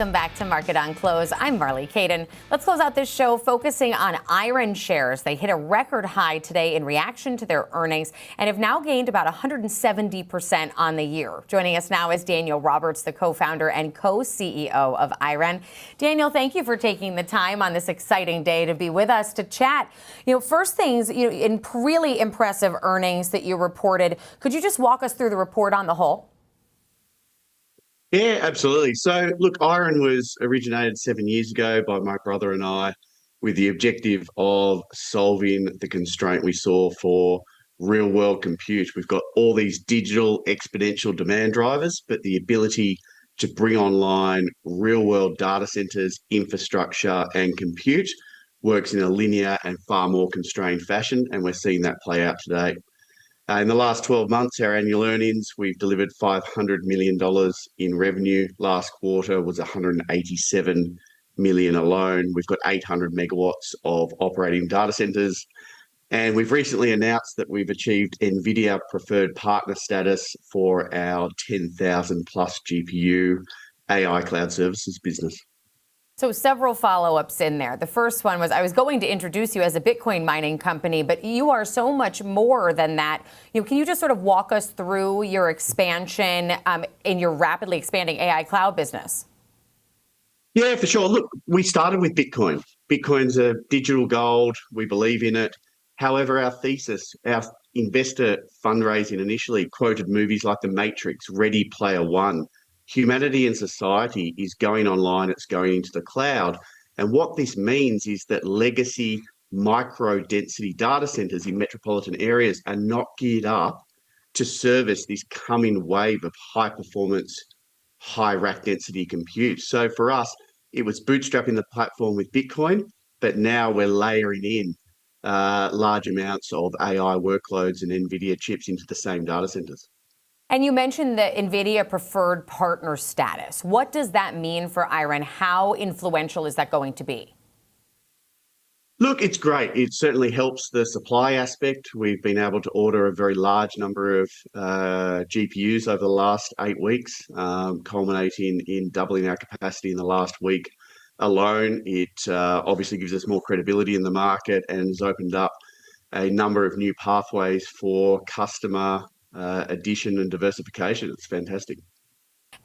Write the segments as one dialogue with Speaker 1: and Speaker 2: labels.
Speaker 1: Welcome back to Market on Close. I'm Marley Caden. Let's close out this show focusing on IREN shares. They hit a record high today in reaction to their earnings and have now gained about 170% on the year. Joining us now is Daniel Roberts, the co-founder and co-CEO of IREN. Daniel, thank you for taking the time on this exciting day to be with us to chat. First things, in really impressive earnings that you reported. Could you just walk us through the report on the whole?
Speaker 2: Yeah, absolutely. So, look, IREN was originated 7 years ago by my brother and I with the objective of solving the constraint we saw for real world compute. We've got all these digital exponential demand drivers, but the ability to bring online real world data centers, infrastructure, and compute works in a linear and far more constrained fashion. And we're seeing that play out today. In the last 12 months, our annual earnings, we've delivered $500 million in revenue. Last quarter was $187 million alone. We've got 800 megawatts of operating data centers. And we've recently announced that we've achieved Nvidia Preferred Partner status for our 10,000 plus GPU AI cloud services business.
Speaker 1: So several follow-ups in there. The first one was I was going to introduce you as a Bitcoin mining company, but you are so much more than that. Can you just sort of walk us through your expansion in your rapidly expanding AI cloud business?
Speaker 2: Yeah, for sure. Look, we started with Bitcoin. Bitcoin's a digital gold. We believe in it. However, our thesis, our investor fundraising initially quoted movies like The Matrix, Ready Player One. Humanity and society is going online, it's going into the cloud. And what this means is that legacy micro-density data centers in metropolitan areas are not geared up to service this coming wave of high-performance, high-rack density compute. So for us, it was bootstrapping the platform with Bitcoin, but now we're layering in large amounts of AI workloads and Nvidia chips into the same data centers.
Speaker 1: And you mentioned the Nvidia Preferred Partner status. What does that mean for IREN? How influential is that going to be?
Speaker 2: Look, it's great. It certainly helps the supply aspect. We've been able to order a very large number of GPUs over the last 8 weeks, culminating in doubling our capacity in the last week alone. It obviously gives us more credibility in the market and has opened up a number of new pathways for customer addition and diversification. It's fantastic.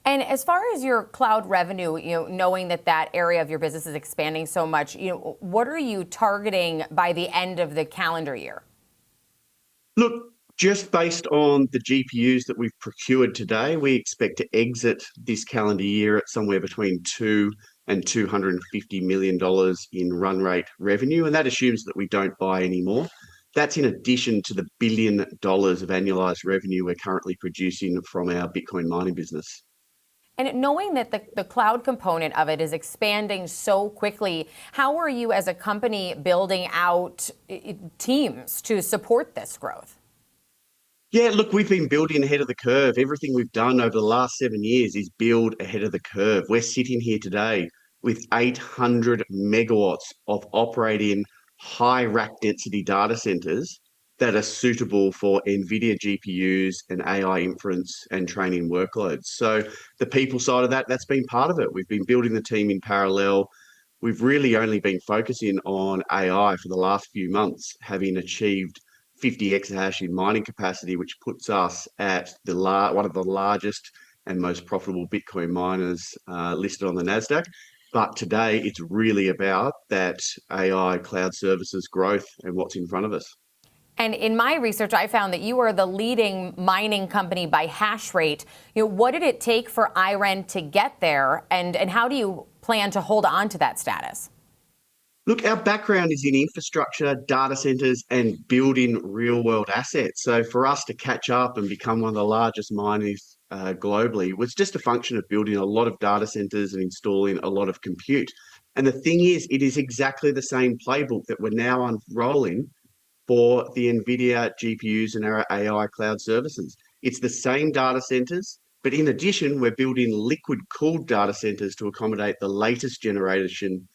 Speaker 1: And as far as your cloud revenue, knowing that area of your business is expanding so much, what are you targeting by the end of the calendar year?
Speaker 2: Look, just based on the GPUs that we've procured today, we expect to exit this calendar year at somewhere between $2 and $250 million in run rate revenue. And that assumes that we don't buy any more. That's in addition to the $1 billion of annualized revenue we're currently producing from our Bitcoin mining business.
Speaker 1: And knowing that the cloud component of it is expanding so quickly, how are you as a company building out teams to support this growth?
Speaker 2: Yeah, look, we've been building ahead of the curve. Everything we've done over the last 7 years is build ahead of the curve. We're sitting here today with 800 megawatts of operating high rack density data centers that are suitable for Nvidia GPUs and AI inference and training workloads. So the people side of that, that's been part of it. We've been building the team in parallel. We've really only been focusing on AI for the last few months, having achieved 50 exahash in mining capacity, which puts us at one of the largest and most profitable Bitcoin miners listed on the NASDAQ. But today, it's really about that AI cloud services growth and what's in front of us.
Speaker 1: And in my research, I found that you are the leading mining company by hash rate. What did it take for IREN to get there, and how do you plan to hold on to that status?
Speaker 2: Look, our background is in infrastructure, data centers, and building real-world assets. So for us to catch up and become one of the largest miners globally was just a function of building a lot of data centers and installing a lot of compute. And the thing is, it is exactly the same playbook that we're now unrolling for the Nvidia GPUs and our AI cloud services. It's the same data centers, but in addition, we're building liquid-cooled data centers to accommodate the latest generation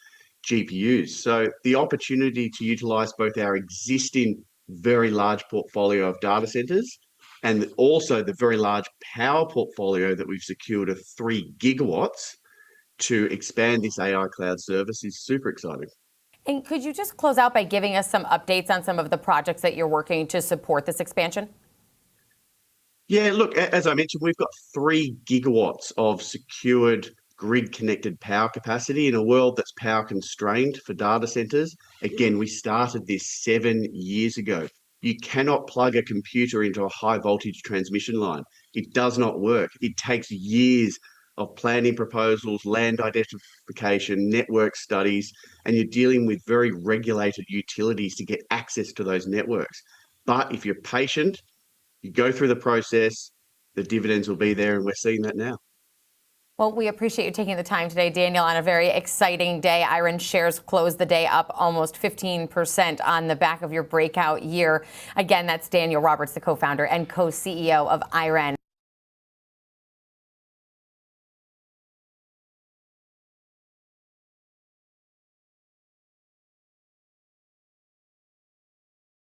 Speaker 2: GPUs. So the opportunity to utilize both our existing very large portfolio of data centers and also the very large power portfolio that we've secured of 3 gigawatts to expand this AI cloud service is super exciting.
Speaker 1: And could you just close out by giving us some updates on some of the projects that you're working to support this expansion?
Speaker 2: Yeah, look, as I mentioned, we've got 3 gigawatts of secured grid connected power capacity in a world that's power constrained for data centers. Again, we started this 7 years ago. You cannot plug a computer into a high voltage transmission line. It does not work. It takes years of planning proposals, land identification, network studies, and you're dealing with very regulated utilities to get access to those networks. But if you're patient, you go through the process, the dividends will be there, and we're seeing that now.
Speaker 1: Well, we appreciate you taking the time today, Daniel, on a very exciting day. IREN shares closed the day up almost 15% on the back of your breakout year. Again, that's Daniel Roberts, the co-founder and co-CEO of IREN.